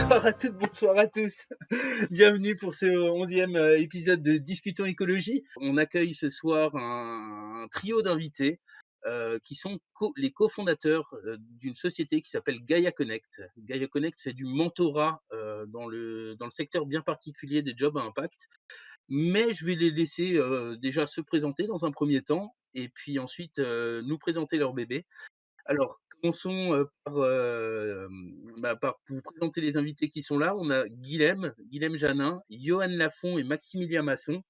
Bonsoir à toutes, bonsoir à tous. Bienvenue pour ce 11e épisode de Discutons écologie. On accueille ce soir un trio d'invités qui sont les cofondateurs d'une société qui s'appelle Gaia Connect. Gaia Connect fait du mentorat dans le secteur bien particulier des jobs à impact. Mais je vais les laisser déjà se présenter dans un premier temps et puis ensuite nous présenter leur bébé. Alors, commençons, par vous présenter les invités qui sont là. On a Guilhem Janin, Johan Lafont et Maximilien Masson.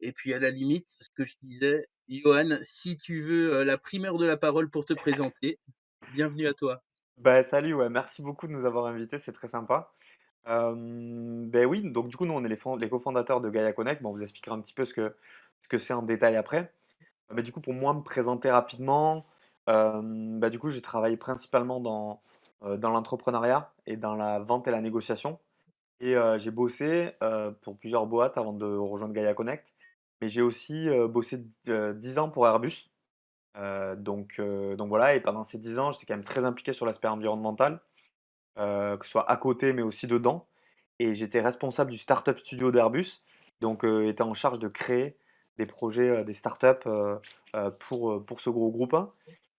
Et puis à la limite, ce que je disais, Johan, si tu veux, la primeur de la parole pour te présenter, bienvenue à toi. Bah, salut, ouais, merci beaucoup de nous avoir invités, c'est très sympa. Beh, oui, donc du coup, nous, on est les cofondateurs de Gaia Connect. Bon, on vous expliquera un petit peu ce que c'est en détail après. Mais du coup, pour moi, me présenter rapidement, bah, du coup, j'ai travaillé principalement dans l'entrepreneuriat et dans la vente et la négociation. Et j'ai bossé pour plusieurs boîtes avant de rejoindre Gaia Connect. Mais j'ai aussi bossé 10 ans pour Airbus. Donc voilà, et pendant ces 10 ans, j'étais quand même très impliqué sur l'aspect environnemental, que ce soit à côté, mais aussi dedans. Et j'étais responsable du startup studio d'Airbus, donc était en charge de créer des projets, des startups pour ce gros groupe.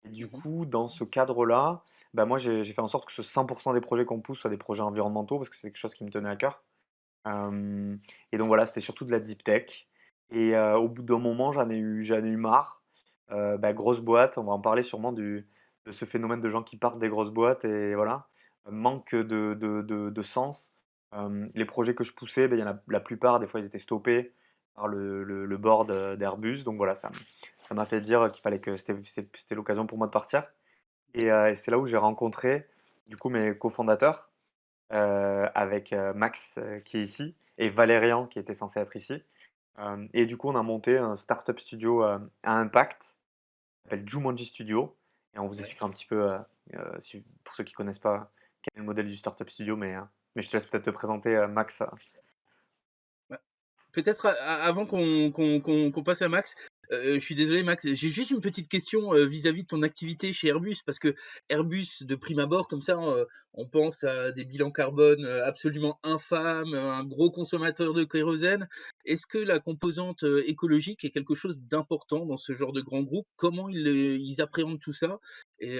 Et du Mmh. coup, dans ce cadre-là, bah, moi, j'ai fait en sorte que ce 100% des projets qu'on pousse soient des projets environnementaux, parce que c'est quelque chose qui me tenait à cœur. Et donc voilà, c'était surtout de la deep tech. Et au bout d'un moment, j'en ai eu marre. Bah, grosse boîte, on va en parler sûrement de ce phénomène de gens qui partent des grosses boîtes et voilà, manque de sens. Les projets que je poussais, bah, il y en a la plupart, des fois, ils étaient stoppés par le board d'Airbus. Donc voilà, ça m'a fait dire qu'il fallait que c'était l'occasion pour moi de partir. Et c'est là où j'ai rencontré du coup mes cofondateurs, avec Max, qui est ici, et Valérian qui était censé être ici. Et du coup, on a monté un startup studio à impact, qui s'appelle Jumanji Studio. Et on vous Ouais. expliquera un petit peu, pour ceux qui connaissent pas, quel est le modèle du startup studio, mais je te laisse peut-être te présenter, Max. Bah, peut-être avant qu'on passe à Max, je suis désolé Max, j'ai juste une petite question, vis-à-vis de ton activité chez Airbus. Parce que Airbus, de prime abord comme ça, on pense à des bilans carbone, absolument infâmes, un gros consommateur de kérosène. Est-ce que la composante, écologique est quelque chose d'important dans ce genre de grand groupe? Comment ils appréhendent tout ça? Et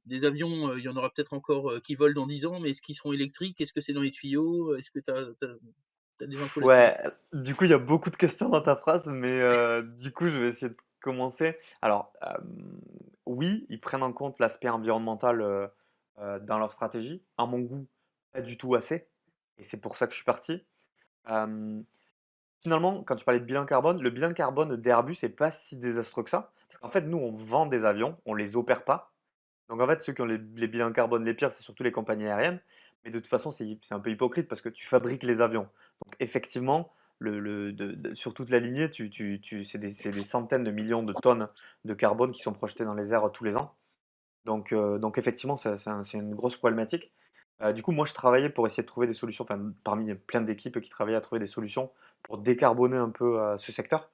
des avions, il y en aura peut-être encore, qui volent dans 10 ans, mais est-ce qu'ils seront électriques? Est-ce que c'est dans les tuyaux? Est-ce que tu as des infos là-dessus? Ouais, du coup, il y a beaucoup de questions dans ta phrase, mais du coup, je vais essayer de commencer. Alors, oui, ils prennent en compte l'aspect environnemental dans leur stratégie. À mon goût, pas du tout assez. Et c'est pour ça que je suis parti. Euh, Finalement, quand tu parlais de bilan carbone, le bilan carbone d'Airbus n'est pas si désastreux que ça. Parce qu'en fait, nous, on vend des avions, on les opère pas. Donc en fait, ceux qui ont les bilans carbone les pires, c'est surtout les compagnies aériennes. Mais de toute façon, c'est un peu hypocrite parce que tu fabriques les avions. Donc effectivement, sur toute la lignée, c'est des centaines de millions de tonnes de carbone qui sont projetées dans les airs tous les ans. Donc effectivement, c'est une grosse problématique. Du coup, moi, je travaillais pour essayer de trouver des solutions, enfin, parmi plein d'équipes qui travaillaient à trouver des solutions pour décarboner un peu ce secteur.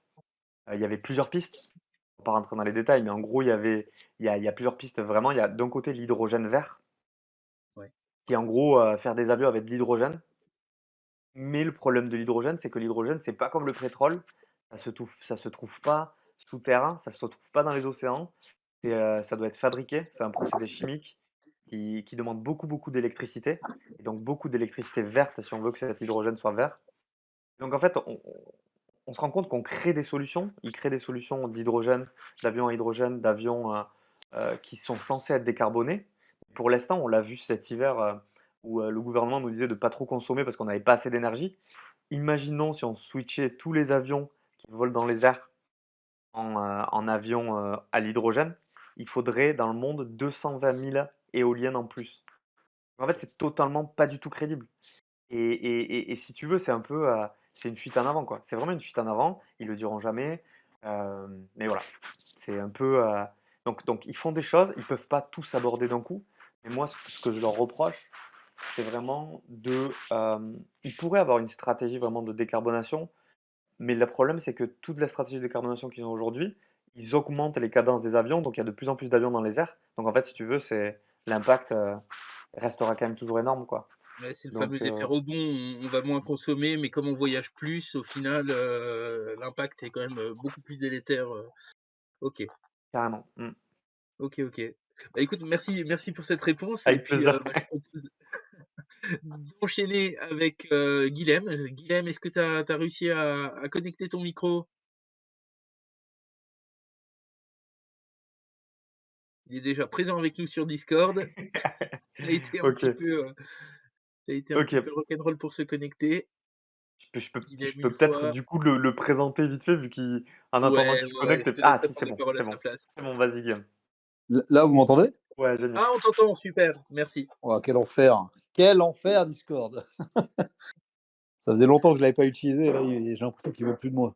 Il y avait plusieurs pistes. On va pas rentrer dans les détails, mais en gros, il y a plusieurs pistes vraiment. Il y a d'un côté l'hydrogène vert, Ouais. qui est en gros faire des avions avec de l'hydrogène. Mais le problème de l'hydrogène, c'est que l'hydrogène, c'est pas comme le pétrole. Ça se trouve pas souterrain, ça se trouve pas dans les océans. Ça doit être fabriqué. C'est un procédé chimique qui demande beaucoup, beaucoup d'électricité. Et donc beaucoup d'électricité verte si on veut que cet hydrogène soit vert. Donc en fait, on se rend compte qu'on crée des solutions. Ils créent des solutions d'hydrogène, d'avions à hydrogène, d'avions qui sont censés être décarbonés. Pour l'instant, on l'a vu cet hiver où le gouvernement nous disait de ne pas trop consommer parce qu'on n'avait pas assez d'énergie. Imaginons si on switchait tous les avions qui volent dans les airs en avions à l'hydrogène. Il faudrait dans le monde 220 000 éoliennes en plus. En fait, c'est totalement pas du tout crédible. Et si tu veux, c'est un peu, c'est une fuite en avant, quoi. C'est vraiment une fuite en avant. Ils le diront jamais. Mais voilà, c'est un peu. Donc ils font des choses. Ils peuvent pas tous aborder d'un coup. Mais moi, ce que je leur reproche, c'est vraiment ils pourraient avoir une stratégie vraiment de décarbonation. Mais le problème, c'est que toute la stratégie de décarbonation qu'ils ont aujourd'hui, ils augmentent les cadences des avions. Donc il y a de plus en plus d'avions dans les airs. Donc en fait, si tu veux, l'impact restera quand même toujours énorme, quoi. Ouais, c'est le Donc fameux effet rebond, on va moins consommer, mais comme on voyage plus, au final, l'impact est quand même, beaucoup plus délétère, OK. carrément. Mmh. OK, OK. Bah, écoute, merci pour cette réponse et Avec puis, plaisir. bah, je propose d'enchaîner avec, Guilhem. Guilhem, est-ce que tu as réussi à connecter ton micro? Il est déjà présent avec nous sur Discord. Ça a été un petit OK, peu, ça a été un petit OK. peu rock'n'roll pour se connecter. Je Guilhem une peux peut-être fois. du coup le présenter vite fait vu qu'il en attendant Ouais, qu'il se ouais, ouais, connecte je et te ah laisserai si c'est prendre la bon, parole c'est à sa bon. place. C'est bon, vas-y Guillaume. Là, vous m'entendez? Ouais, génial. Ah, on t'entend, super, merci. Oh, quel enfer! Quel enfer Discord! Ça faisait longtemps que je l'avais pas utilisé, et là, j'ai l'impression qu'il veut plus de moi.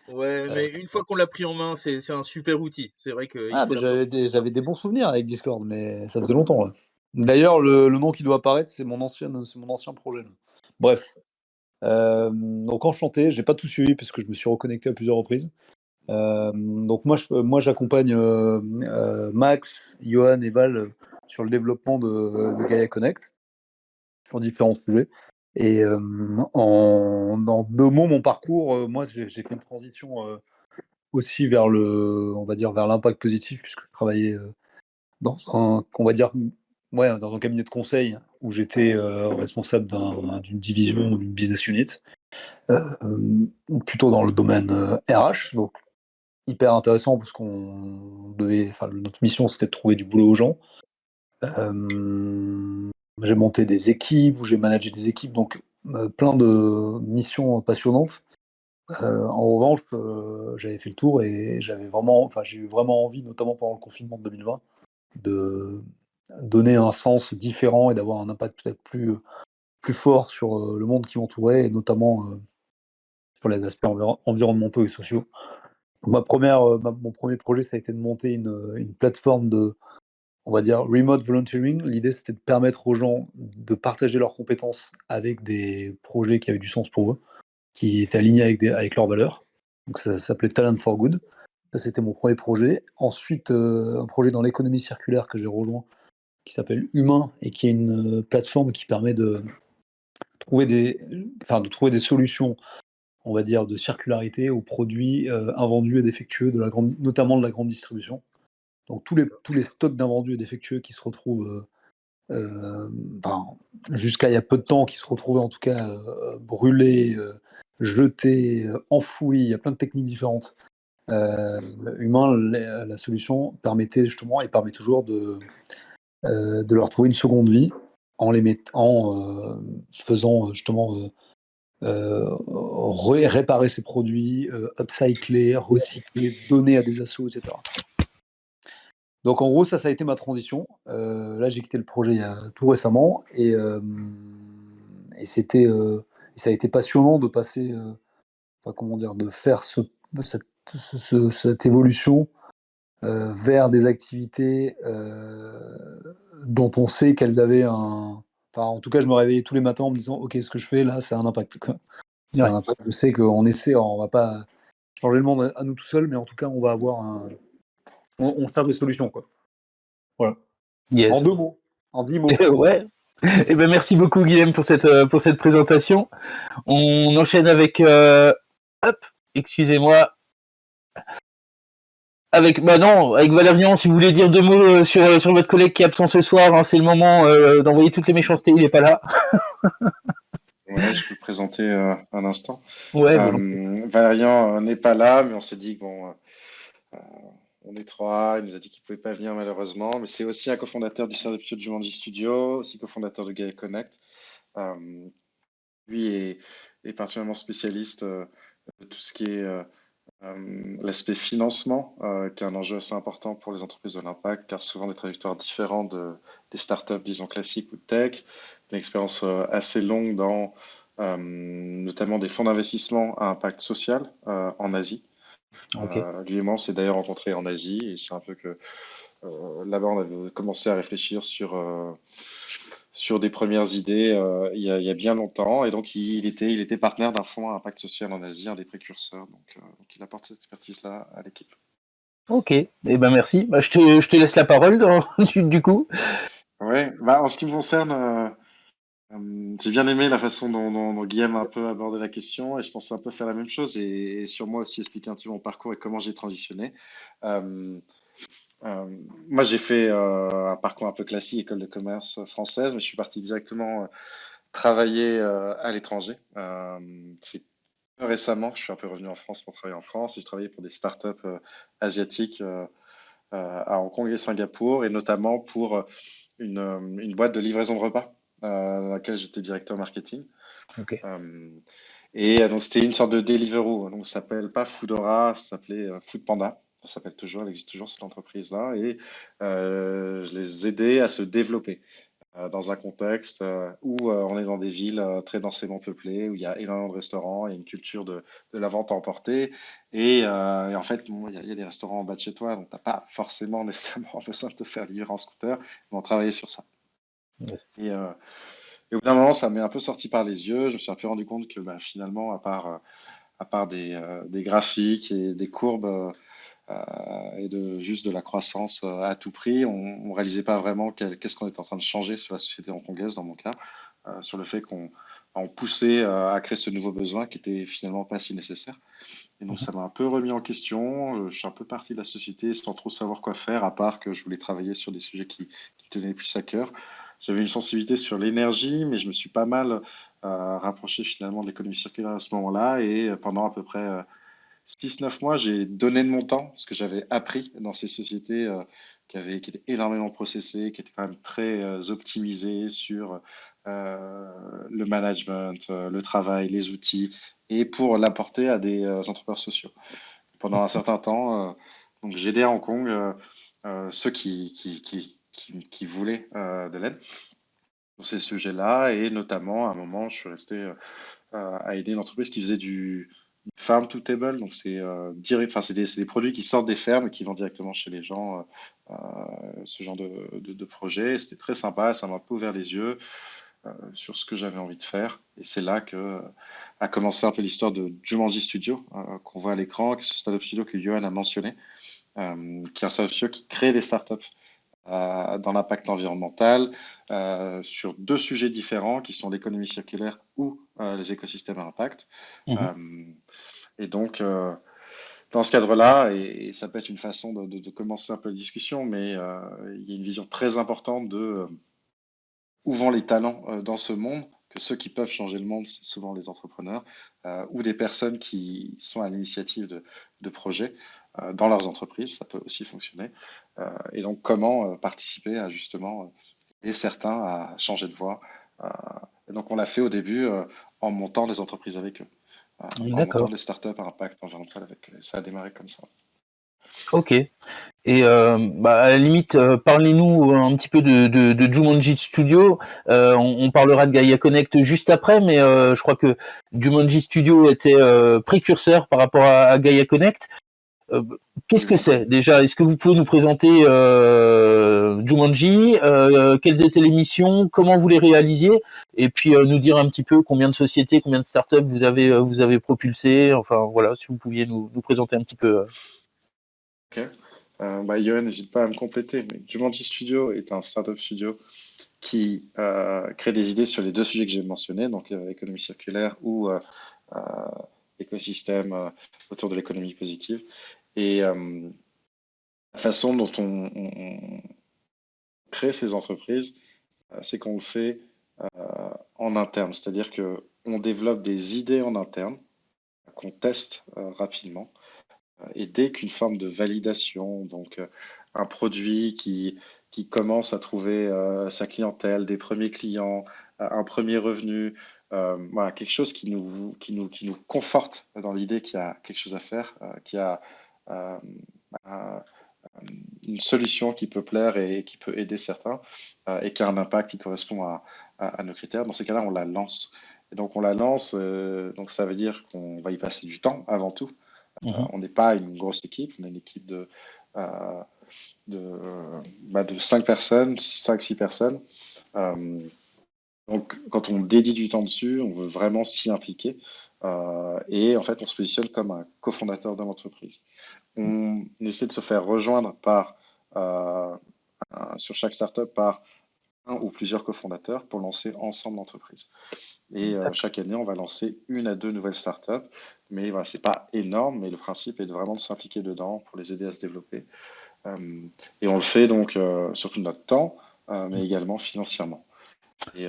Ouais, mais une fois qu'on l'a pris en main, c'est un super outil. C'est vrai qu'il Ah, faut mais l'avoir sur son j'avais des ordi. bons souvenirs avec Discord, mais ça faisait longtemps, là. D'ailleurs, le nom qui doit apparaître, c'est mon ancien projet, là. Bref, donc enchanté, j'ai pas tout suivi parce que je me suis reconnecté à plusieurs reprises. Donc moi j'accompagne, Max, Johan et Val, sur le développement de Gaia Connect, sur différents sujets. Et en 2 mots, mon parcours, moi j'ai fait une transition, aussi vers on va dire vers l'impact positif puisque je travaillais, dans un on va dire, ouais, dans un cabinet de conseil où j'étais, responsable d'une division ou d'une business unit, plutôt dans le domaine, RH, donc hyper intéressant parce notre mission c'était de trouver du boulot aux gens. J'ai monté des équipes, ou j'ai managé des équipes, donc plein de missions passionnantes. En revanche, j'avais fait le tour et j'ai eu vraiment envie, notamment pendant le confinement de 2020, de donner un sens différent et d'avoir un impact peut-être plus fort sur le monde qui m'entourait et notamment sur les aspects environnementaux et sociaux. Mon premier projet, ça a été de monter une plateforme on va dire, remote volunteering. L'idée, c'était de permettre aux gens de partager leurs compétences avec des projets qui avaient du sens pour eux, qui étaient alignés avec leurs valeurs. Donc ça s'appelait Talent for Good. Ça, c'était mon premier projet. Ensuite, un projet dans l'économie circulaire que j'ai rejoint, qui s'appelle Humain, et qui est une plateforme qui permet de trouver des solutions, on va dire, de circularité aux produits invendus et défectueux, notamment de la grande distribution. Donc tous les stocks d'invendus et défectueux qui se retrouvent, enfin, jusqu'à il y a peu de temps, qui se retrouvaient en tout cas brûlés, jetés, enfouis, il y a plein de techniques différentes. Humain, la solution permettait justement et permet toujours de leur trouver une seconde vie en faisant justement réparer ces produits, upcycler, recycler, donner à des assos, etc. Donc en gros, ça a été ma transition. Là, j'ai quitté le projet tout récemment et ça a été passionnant de passer, enfin comment dire, de faire cette évolution vers des activités dont on sait qu'elles avaient enfin en tout cas, je me réveillais tous les matins en me disant: «OK, ce que je fais là, c'est un impact, quoi». C'est Ouais. un impact. Je sais on va pas changer le monde à nous tout seuls, mais en tout cas, on va avoir on cherche des solutions, quoi. Voilà. En Yes. 2 mots, en 10 mots. Ouais. Eh ben merci beaucoup Guillaume pour cette présentation. On enchaîne avec hop, excusez-moi. Avec Valérian, si vous voulez dire 2 mots sur votre collègue qui est absent ce soir, hein, c'est le moment d'envoyer toutes les méchancetés, il est pas là. Ouais, je peux présenter un instant. Ouais, bon. Valérian n'est pas là, mais on s'est dit que bon, euh, on est trois. Il nous a dit qu'il pouvait pas venir malheureusement, mais c'est aussi un cofondateur du Startup Jumanji Studio, aussi cofondateur de Gaia Connect. Euh, Lui est particulièrement spécialiste de tout ce qui est l'aspect financement, qui est un enjeu assez important pour les entreprises de l'impact, car souvent des trajectoires différentes des startups, disons classiques ou tech, une expérience assez longue dans notamment des fonds d'investissement à impact social en Asie. Ok. Lui et moi, on s'est d'ailleurs rencontrés en Asie, et c'est un peu que là-bas, on avait commencé à réfléchir sur des premières idées il y a bien longtemps. Et donc, il était partenaire d'un fonds à impact social en Asie, un des précurseurs. Donc il apporte cette expertise-là à l'équipe. Ok, eh ben merci. Bah, je te laisse la parole du coup. Ouais, bah, en ce qui me concerne, J'ai bien aimé la façon dont Guillaume a un peu abordé la question et je pense un peu faire la même chose et sur moi aussi expliquer un petit peu mon parcours et comment j'ai transitionné. Euh, Moi, j'ai fait un parcours un peu classique, école de commerce française, mais je suis parti directement travailler à l'étranger. C'est récemment que je suis un peu revenu en France pour travailler en France et je travaillais pour des startups asiatiques à Hong Kong et Singapour et notamment pour une boîte de livraison de repas dans laquelle j'étais directeur marketing. Ok. Euh, donc c'était une sorte de Deliveroo. Donc ça s'appelle pas Foodora, ça s'appelait Foodpanda. Ça s'appelle toujours, elle existe toujours cette entreprise-là. Et je les aidais à se développer dans un contexte où on est dans des villes très densément peuplées, où il y a énormément de restaurants, il y a une culture de la vente à emporter. Et en fait, bon, il y a des restaurants en bas de chez toi, donc t'as pas forcément nécessairement besoin de te faire livrer en scooter, mais on travaillait sur ça. Yes. Et au bout d'un moment, ça m'est un peu sorti par les yeux. Je me suis un peu rendu compte que bah, finalement, à part des graphiques et des courbes et juste de la croissance à tout prix, on ne réalisait pas vraiment qu'est-ce qu'on était en train de changer sur la société hongkongaise, dans mon cas, sur le fait qu'on poussait à créer ce nouveau besoin qui était finalement pas si nécessaire. Et donc, Mhm. ça m'a un peu remis en question. Je suis un peu parti de la société sans trop savoir quoi faire, à part que je voulais travailler sur des sujets qui me tenaient plus à cœur. J'avais une sensibilité sur l'énergie, mais je me suis pas mal rapproché finalement de l'économie circulaire à ce moment-là. Et pendant à peu près 6-9 mois, j'ai donné de mon temps, ce que j'avais appris dans ces sociétés qui étaient énormément processées, qui étaient quand même très optimisées sur euh, le management, le travail, les outils, et pour l'apporter à des entrepreneurs sociaux. Pendant un certain temps, donc j'aidais à Hong Kong ceux qui voulaient de l'aide sur ces sujets-là, et notamment à un moment, je suis resté à aider une entreprise qui faisait du farm to table, donc c'est direct, enfin c'est des produits qui sortent des fermes et qui vont directement chez les gens, ce genre de projet. C'était très sympa, ça m'a un peu ouvert les yeux sur ce que j'avais envie de faire. Et c'est là que a commencé un peu l'histoire de Jumanji Studio, qu'on voit à l'écran, qui est ce startup studio que Johan a mentionné, qui est un startup studio qui crée des startups dans l'impact environnemental sur deux sujets différents qui sont l'économie circulaire ou les écosystèmes à impact. Mhm. Euh, et donc, dans ce cadre-là, et ça peut être une façon de commencer un peu la discussion, mais il y a une vision très importante de où vont les talents dans ce monde, que ceux qui peuvent changer le monde, c'est souvent les entrepreneurs, ou des personnes qui sont à l'initiative de projets dans leurs entreprises, ça peut aussi fonctionner. Et donc, comment participer à justement aider certains à changer de voie. Euh, et donc, on l'a fait au début en montant des entreprises avec eux, en montant D'accord. des startups à impact environnemental avec eux. Et ça a démarré comme ça. Ok. Et bah, à la limite, parlez-nous un petit peu de Jumanji Studio. On parlera de Gaia Connect juste après, mais je crois que Jumanji Studio était précurseur par rapport à Gaia Connect. Qu'est-ce que Absolument. c'est déjà? Est-ce que vous pouvez nous présenter Jumanji, quelles étaient les missions, comment vous les réalisiez, et puis nous dire un petit peu combien de sociétés, combien de startups vous avez propulsé. Enfin voilà, si vous pouviez nous présenter un petit peu. Ok. Bah, Johan, n'hésite pas à me compléter, mais Jumanji Studio est un startup studio qui crée des idées sur les deux sujets que j'ai mentionnés, donc économie circulaire ou euh, écosystème autour de l'économie positive. Et la façon dont on crée ces entreprises, c'est qu'on le fait en interne, c'est-à-dire que on développe des idées en interne qu'on teste rapidement. Et dès qu'une forme de validation, donc un produit qui commence à trouver sa clientèle, des premiers clients, un premier revenu, voilà, quelque chose qui nous conforte dans l'idée qu'il y a quelque chose à faire, qu'il y a euh, un- une solution qui peut plaire et qui peut aider certains, et qui a un impact qui correspond à nos critères. Dans ces cas-là, on la lance. Et donc on la lance, donc ça veut dire qu'on va y passer du temps avant tout. Mhm. On n'est pas une grosse équipe, on est une équipe euh, de 5 personnes, 5-6 personnes. Euh, donc, quand on dédie du temps dessus, on veut vraiment s'y impliquer. Et en fait, on se positionne comme un cofondateur de l'entreprise. On essaie de se faire rejoindre par, sur chaque startup par un ou plusieurs cofondateurs pour lancer ensemble l'entreprise. Et chaque année, on va lancer 1 à 2 nouvelles startups. Mais voilà, c'est pas énorme, mais le principe est de vraiment de s'impliquer dedans pour les aider à se développer. Et on le fait donc surtout de notre temps, mais également financièrement. Et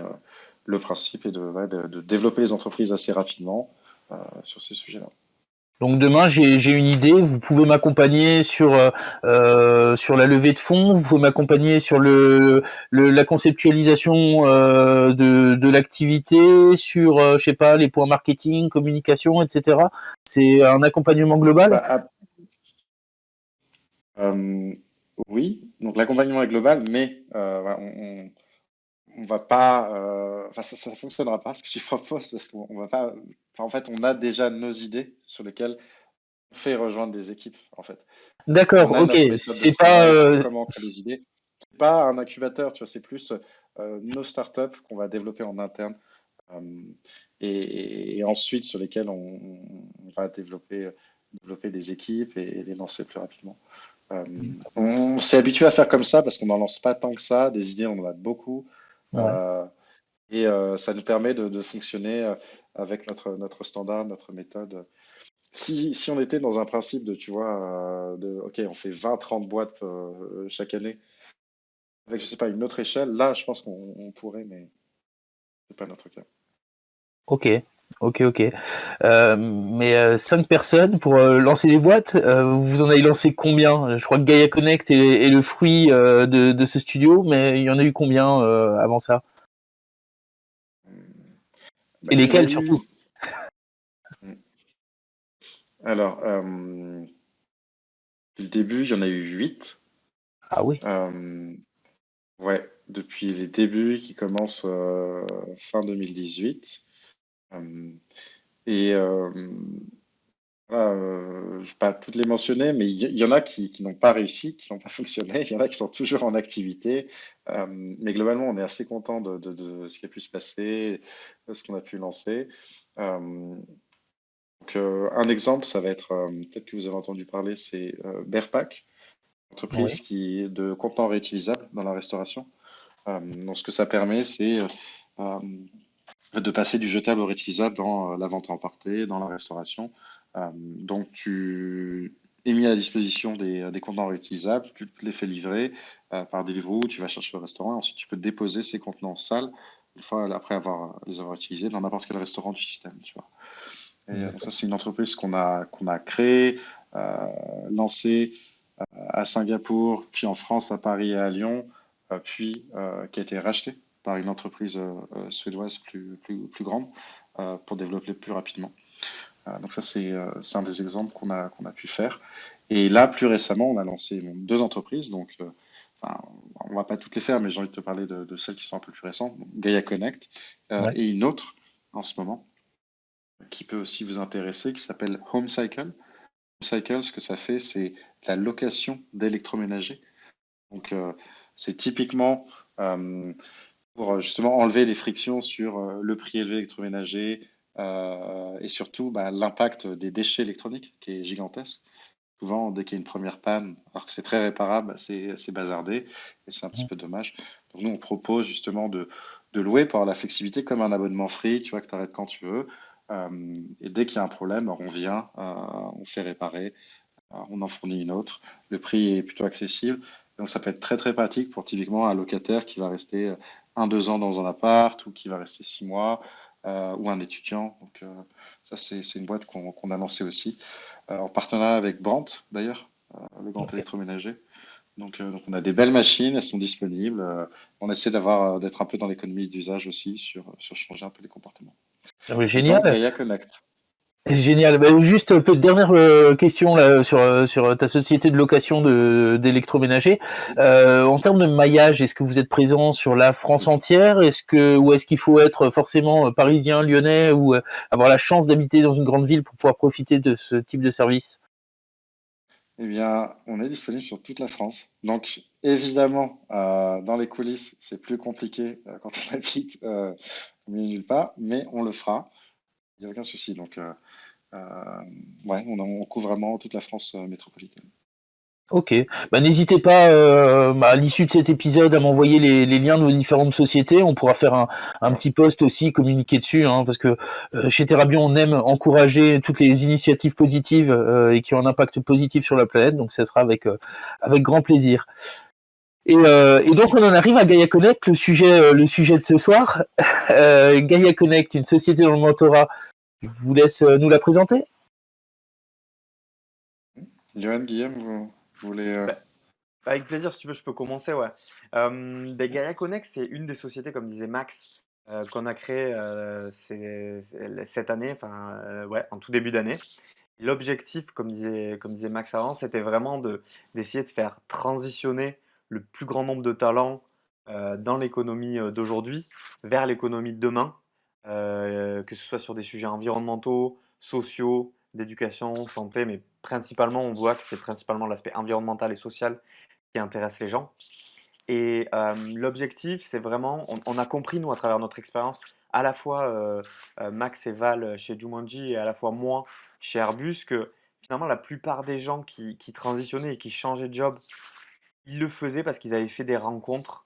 le principe est de développer les entreprises assez rapidement sur ces sujets-là. Donc demain, j'ai une idée. Vous pouvez m'accompagner sur la levée de fonds. Vous pouvez m'accompagner sur la conceptualisation de l'activité, sur je sais pas les points marketing, communication, etc. C'est un accompagnement global. Bah, oui, donc l'accompagnement est global, mais voilà, on va pas, enfin ça fonctionnera pas ce que je propose parce qu'on va pas, enfin, en fait on a déjà nos idées sur lesquelles on fait rejoindre des équipes en fait. D'accord, On a ok. notre méthode de C'est pas travail sur comment on crée des idées. C'est pas un incubateur, tu vois, c'est plus nos startups qu'on va développer en interne euh, et ensuite sur lesquelles on va développer des équipes et les lancer plus rapidement. On s'est habitué à faire comme ça parce qu'on n'en lance pas tant que ça. Des idées, on en a beaucoup. ouais. Euh, Ça nous permet de fonctionner avec notre standard, notre méthode. Si on était dans un principe de, tu vois, OK, on fait 20-30 boîtes chaque année, avec, je sais pas, une autre échelle, là, je pense qu'on pourrait, mais c'est pas notre cas. Ok, ok. Mais 5 personnes pour lancer des boîtes, vous en avez lancé combien? Je crois que Gaia Connect est le fruit de ce studio, mais il y en a eu combien avant ça? Bah, Et il y a lesquels eu. surtout? Alors, depuis le début, il y en a eu 8. Ah oui. Ouais, depuis les débuts qui commencent fin 2018. Euh, et voilà, je ne vais pas toutes les mentionner, mais il y en a qui n'ont pas réussi, qui n'ont pas fonctionné. Il y en a qui sont toujours en activité. Mais globalement, on est assez content de ce qui a pu se passer, de ce qu'on a pu lancer. Euh, un exemple, ça va être, peut-être que vous avez entendu parler, c'est Bearpack, Oui. entreprise qui est de contenants réutilisables dans la restauration. Donc, ce que ça permet, c'est euh, de passer du jetable au réutilisable dans la vente à emporter, dans la restauration. Donc, tu es mis à la disposition des contenants réutilisables, tu te les fais livrer par Deliveroo, tu vas chercher au restaurant, et ensuite tu peux déposer ces contenants sales une fois après les avoir utilisés dans n'importe quel restaurant du système, tu vois. Et donc ça, c'est une entreprise qu'on a créée, lancée à Singapour, puis en France, à Paris et à Lyon, puis qui a été rachetée par une entreprise suédoise plus grande pour développer plus rapidement. Donc ça, c'est un des exemples qu'on a pu faire. Et là, plus récemment, on a lancé 2 entreprises. Donc, enfin, on va pas toutes les faire, mais j'ai envie de te parler de celles qui sont un peu plus récentes. Donc, Gaia Connect Ouais. et une autre en ce moment qui peut aussi vous intéresser, qui s'appelle Home Cycle. Cycle, ce que ça fait, c'est la location d'électroménager. Donc, c'est typiquement pour justement enlever les frictions sur le prix élevé électroménager et surtout l'impact des déchets électroniques qui est gigantesque. Souvent, dès qu'il y a une première panne, alors que c'est très réparable, c'est bazardé et c'est un petit peu dommage. Donc, nous, on propose justement de louer pour avoir la flexibilité comme un abonnement free, tu vois, que tu arrêtes quand tu veux. Et dès qu'il y a un problème, on vient, on fait réparer. On en fournit une autre. Le prix est plutôt accessible. Donc ça peut être très très pratique pour typiquement un locataire qui va rester 1, 2 ans dans un appart ou qui va rester 6 mois ou un étudiant. Donc ça c'est une boîte qu'on a lancée aussi en partenariat avec Brandt d'ailleurs, le grand Ok. électroménager. Donc on a des belles machines, elles sont disponibles. On essaie d'être un peu dans l'économie d'usage aussi sur changer un peu les comportements. Ah oui, Et donc génial. Gaia Connect. Génial. Bah, juste dernière question là, sur ta société de location d'électroménager. En termes de maillage, est-ce que vous êtes présent sur la France entière? Ou est-ce qu'il faut être forcément parisien, lyonnais ou avoir la chance d'habiter dans une grande ville pour pouvoir profiter de ce type de service? Eh bien, on est disponible sur toute la France. Donc, évidemment, dans les coulisses, c'est plus compliqué quand on habite au milieu de nulle part, mais on le fera. Il n'y a aucun souci. Donc, ouais, on couvre vraiment toute la France métropolitaine. Ok, bah, n'hésitez pas à l'issue de cet épisode à m'envoyer les liens de vos différentes sociétés. On pourra faire un petit post aussi, communiquer dessus, hein, parce que chez Terrabion, on aime encourager toutes les initiatives positives et qui ont un impact positif sur la planète. Donc ça sera avec grand plaisir. Et donc on en arrive à Gaia Connect, le sujet de ce soir. Gaia Connect, une société dans le mentorat. Je vous laisse nous la présenter. Johan, Guillaume, vous voulez. Bah, avec plaisir, si tu veux, je peux commencer, ouais. Gaia Connect, c'est une des sociétés, comme disait Max, qu'on a créée cette année, enfin, ouais, en tout début d'année. L'objectif, comme disait Max avant, c'était vraiment d'essayer de faire transitionner le plus grand nombre de talents dans l'économie d'aujourd'hui vers l'économie de demain, que ce soit sur des sujets environnementaux, sociaux, d'éducation, santé, mais principalement, on voit que c'est principalement l'aspect environnemental et social qui intéresse les gens. Et l'objectif, c'est vraiment, on a compris, nous, à travers notre expérience, à la fois Max et Val chez Jumanji et à la fois moi chez Airbus, que finalement, la plupart des gens qui transitionnaient et qui changeaient de job, ils le faisaient parce qu'ils avaient fait des rencontres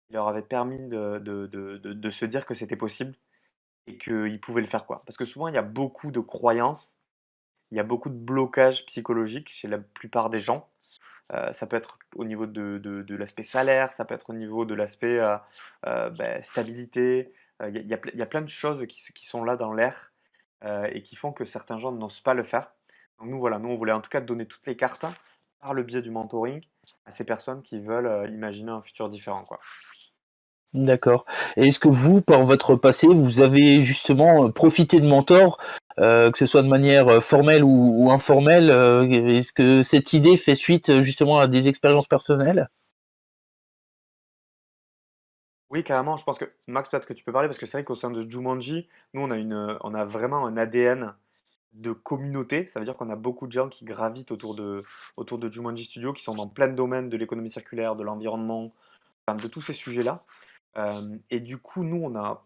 qui leur avaient permis de se dire que c'était possible et qu'ils pouvaient le faire, quoi. Parce que souvent, il y a beaucoup de croyances, il y a beaucoup de blocages psychologiques chez la plupart des gens. Ça peut être au niveau de l'aspect salaire, ça peut être au niveau de l'aspect stabilité. Il y a plein de choses qui sont là dans l'air et qui font que certains gens n'osent pas le faire. Donc nous, voilà, nous, on voulait en tout cas donner toutes les cartes par le biais du mentoring à ces personnes qui veulent imaginer un futur différent, quoi. D'accord. Et est-ce que vous, par votre passé, vous avez justement profité de mentors, que ce soit de manière formelle ou informelle, est-ce que cette idée fait suite justement à des expériences personnelles? Oui, carrément. Je pense que Max, peut-être que tu peux parler parce que c'est vrai qu'au sein de Jumanji, nous, on a vraiment un ADN de communauté. Ça veut dire qu'on a beaucoup de gens qui gravitent autour de Jumanji Studio, qui sont dans plein de domaines de l'économie circulaire, de l'environnement, enfin, de tous ces sujets-là. Et du coup, nous, on a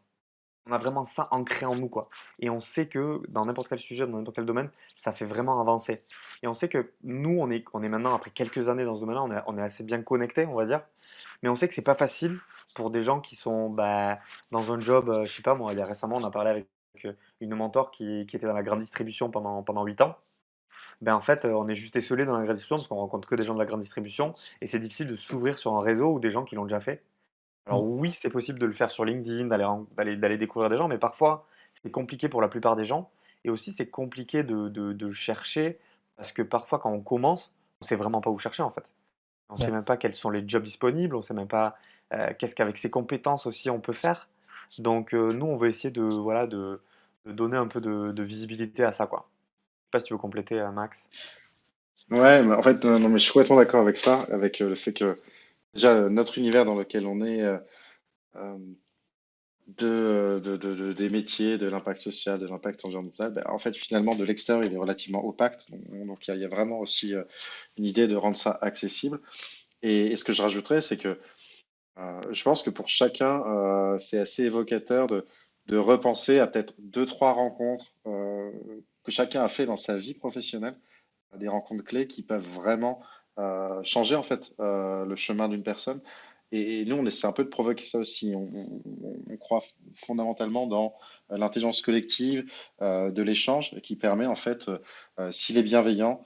vraiment ça ancré en nous, quoi. Et on sait que dans n'importe quel sujet, dans n'importe quel domaine, ça fait vraiment avancer. Et on sait que nous, on est maintenant, après quelques années dans ce domaine-là, on est assez bien connectés, on va dire. Mais on sait que c'est pas facile pour des gens qui sont dans un job, je sais pas moi, récemment, on a parlé avec une mentor qui était dans la grande distribution pendant 8 ans. Ben, en fait, on est juste esseulé dans la grande distribution parce qu'on rencontre que des gens de la grande distribution et c'est difficile de s'ouvrir sur un réseau ou des gens qui l'ont déjà fait. Alors oui, c'est possible de le faire sur LinkedIn, d'aller découvrir des gens, mais parfois c'est compliqué pour la plupart des gens. Et aussi c'est compliqué de chercher parce que parfois quand on commence, on sait vraiment pas où chercher en fait. On sait Ouais. même pas quels sont les jobs disponibles, on sait même pas qu'est-ce qu'avec ses compétences aussi on peut faire. Donc nous on veut essayer de donner un peu de visibilité à ça quoi. Je sais pas si tu veux compléter Max. Ouais, mais en fait, non, mais je suis complètement d'accord avec ça, avec le fait que déjà notre univers dans lequel on est, euh, des métiers, de l'impact social, de l'impact environnemental, ben, en fait, finalement, de l'extérieur, il est relativement opaque. Donc, il y a vraiment aussi une idée de rendre ça accessible. Et ce que je rajouterais, c'est que je pense que pour chacun, c'est assez évocateur de repenser à peut-être deux, trois rencontres que chacun a fait dans sa vie professionnelle, des rencontres clés qui peuvent vraiment changer en fait le chemin d'une personne. Et nous, on essaie un peu de provoquer ça aussi. On croit fondamentalement dans l'intelligence collective, de l'échange, qui permet en fait, s'il est bienveillant,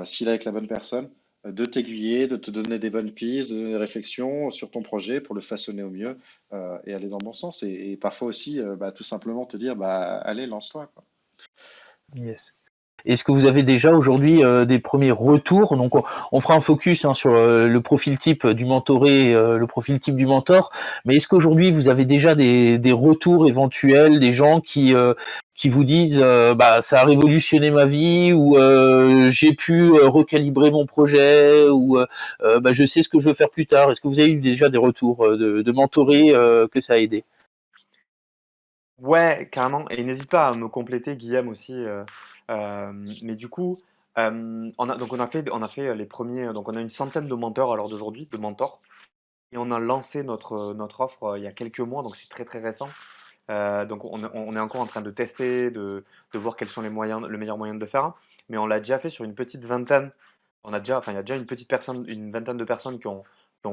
s'il est avec la bonne personne, de t'aiguiller, de te donner des bonnes pistes, de donner des réflexions sur ton projet pour le façonner au mieux et aller dans le bon sens. Et parfois aussi, tout simplement te dire, allez, lance-toi, quoi. Yes. Est-ce que vous avez déjà aujourd'hui des premiers retours? Donc on fera un focus sur le profil type du mentoré, le profil type du mentor. Mais est-ce qu'aujourd'hui vous avez déjà des retours éventuels, des gens qui vous disent ça a révolutionné ma vie ou j'ai pu recalibrer mon projet ou je sais ce que je veux faire plus tard. Est-ce que vous avez eu déjà des retours de mentoré que ça a aidé? Ouais, carrément. Et n'hésite pas à me compléter, Guillaume aussi. Mais du coup, on a fait les premiers. Donc, on a une centaine de mentors à l'heure d'aujourd'hui, de mentors. Et on a lancé notre offre il y a quelques mois, donc c'est très très récent. Donc, on est encore en train de tester, de voir quels sont le meilleur moyen de le faire. Mais on l'a déjà fait sur une petite vingtaine il y a déjà une vingtaine de personnes qui ont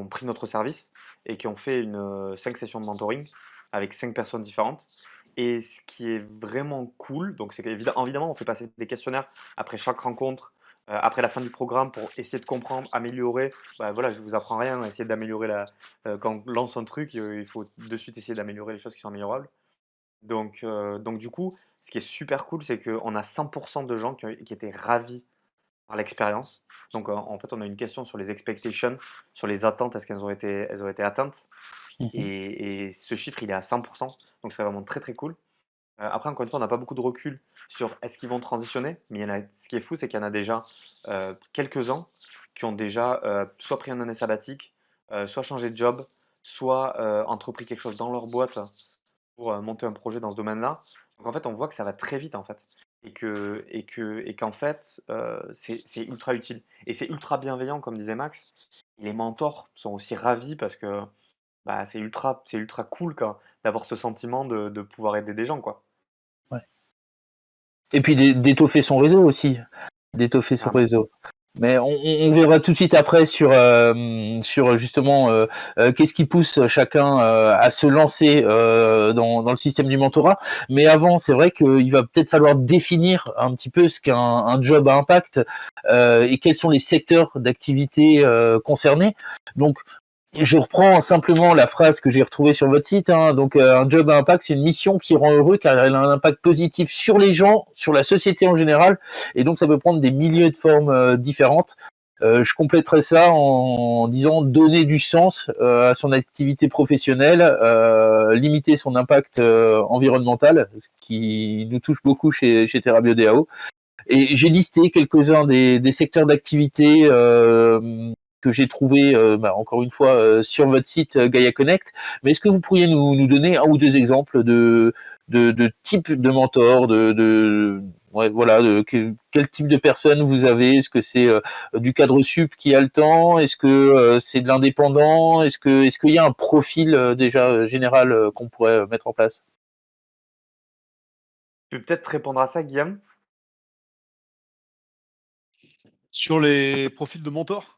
pris notre service et qui ont fait 5 sessions de mentoring avec 5 personnes différentes. Et ce qui est vraiment cool, donc c'est qu'évidemment, on fait passer des questionnaires après chaque rencontre, après la fin du programme pour essayer de comprendre, améliorer. Bah, voilà, je vous apprends rien, essayer d'améliorer quand on lance un truc, il faut de suite essayer d'améliorer les choses qui sont améliorables. Donc du coup, ce qui est super cool, c'est qu'on a 100% de gens qui étaient ravis par l'expérience. Donc en fait, on a une question sur les expectations, sur les attentes, est-ce elles ont été atteintes? Mhm. Et ce chiffre, il est à 100%, donc c'est vraiment très très cool. Après, encore une fois, on n'a pas beaucoup de recul sur est-ce qu'ils vont transitionner, mais ce qui est fou, c'est qu'il y en a déjà quelques-uns qui ont déjà soit pris une année sabbatique, soit changé de job, soit entrepris quelque chose dans leur boîte pour monter un projet dans ce domaine-là. Donc en fait, on voit que ça va très vite en fait. Et qu'en fait, c'est ultra utile. Et c'est ultra bienveillant, comme disait Max. Les mentors sont aussi ravis parce que bah, c'est ultra cool d'avoir ce sentiment de pouvoir aider des gens, quoi. Ouais. Et puis d'étoffer son réseau aussi. D'étoffer son Carrément. réseau. Mais on verra tout de suite après sur justement qu'est-ce qui pousse chacun à se lancer dans le système du mentorat. Mais avant, c'est vrai qu'il va peut-être falloir définir un petit peu ce qu'est un job à impact et quels sont les secteurs d'activité concernés. Donc, je reprends simplement la phrase que j'ai retrouvée sur votre site. Donc, un job à impact, c'est une mission qui rend heureux car elle a un impact positif sur les gens, sur la société en général. Et donc, ça peut prendre des milliers de formes différentes. Je compléterai ça en disant donner du sens à son activité professionnelle, limiter son impact environnemental, ce qui nous touche beaucoup chez TerraBio DAO. Et j'ai listé quelques-uns des secteurs d'activité que j'ai trouvé encore une fois sur votre site Gaia Connect. Mais est-ce que vous pourriez nous donner un ou deux exemples de type de mentor, ouais, voilà, quel type de personne vous avez? Est-ce que c'est du cadre sup qui a le temps? Est-ce que c'est de l'indépendant? Est-ce qu'il y a un profil déjà général qu'on pourrait mettre en place? Tu peux peut-être répondre à ça, Guillaume? Sur les profils de mentors?